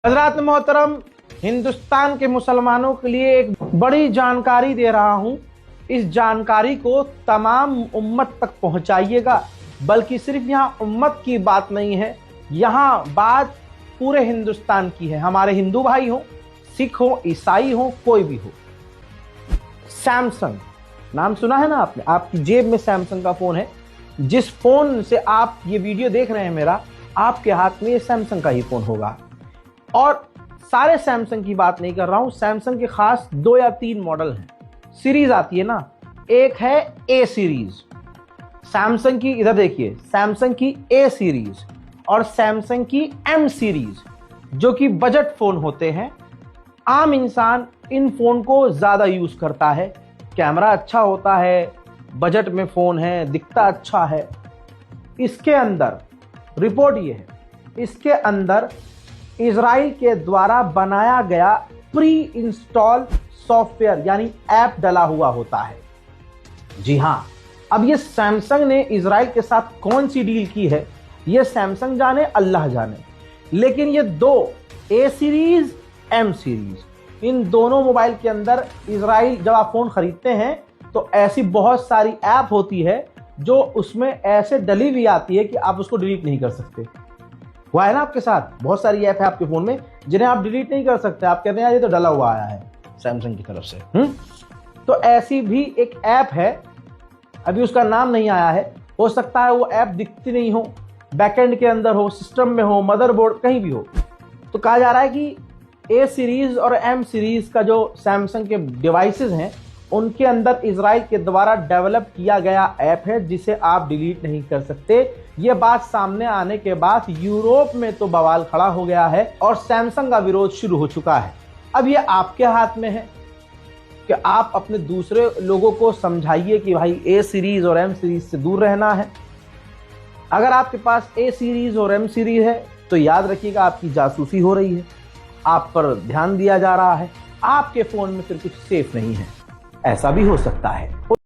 हजरात मोहतरम, हिंदुस्तान के मुसलमानों के लिए एक बड़ी जानकारी दे रहा हूं। इस जानकारी को तमाम उम्मत तक पहुंचाइएगा। बल्कि सिर्फ यहां उम्मत की बात नहीं है, यहां बात पूरे हिंदुस्तान की है। हमारे हिंदू भाई हो, सिख हो, ईसाई हो, कोई भी हो। सैमसंग नाम सुना है ना आपने? आपकी जेब में सैमसंग का फोन है। जिस फोन से आप ये वीडियो देख रहे हैं मेरा, आपके हाथ में ये सैमसंग का ही फोन होगा। और सारे सैमसंग की बात नहीं कर रहा हूं, सैमसंग के खास 2 या 3 मॉडल हैं। सीरीज आती है ना, एक है ए सीरीज सैमसंग की, इधर देखिए, सैमसंग की ए सीरीज और सैमसंग की एम सीरीज, जो कि बजट फोन होते हैं। आम इंसान इन फोन को ज्यादा यूज करता है। कैमरा अच्छा होता है, बजट में फोन है, दिखता अच्छा है। इसके अंदर रिपोर्ट ये है, इसके अंदर इजराइल के द्वारा बनाया गया प्री इंस्टॉल सॉफ्टवेयर यानी ऐप डला हुआ होता है। जी हां, अब ये सैमसंग ने इजराइल के साथ कौन सी डील की है, ये सैमसंग जाने, अल्लाह जाने। लेकिन ये 2 ए सीरीज, एम सीरीज, इन दोनों मोबाइल के अंदर इजराइल, जब आप फोन खरीदते हैं तो ऐसी बहुत सारी ऐप होती है जो उसमें ऐसे डली हुई आती है कि आप उसको डिलीट नहीं कर सकते। हुआ है ना आपके साथ? बहुत सारी ऐप है आपके फोन में जिन्हें आप डिलीट नहीं कर सकते। आप कहते हैं यार ये तो डला हुआ आया है सैमसंग की तरफ से। तो ऐसी भी एक ऐप है, अभी उसका नाम नहीं आया है। हो सकता है वो ऐप दिखती नहीं हो, बैकएंड के अंदर हो, सिस्टम में हो, मदरबोर्ड कहीं भी हो। तो कहा जा रहा है कि ए सीरीज और एम सीरीज का जो सैमसंग के डिवाइसेस हैं, उनके अंदर इजराइल के द्वारा डेवलप किया गया ऐप है जिसे आप डिलीट नहीं कर सकते। यह बात सामने आने के बाद यूरोप में तो बवाल खड़ा हो गया है और सैमसंग का विरोध शुरू हो चुका है। अब यह आपके हाथ में है कि आप अपने दूसरे लोगों को समझाइए कि भाई ए सीरीज और एम सीरीज से दूर रहना है। अगर आपके पास ए सीरीज और एम सीरीज है तो याद रखिएगा आपकी जासूसी हो रही है, आप पर ध्यान दिया जा रहा है, आपके फोन में फिर कुछ सेफ नहीं है। ऐसा भी हो सकता है।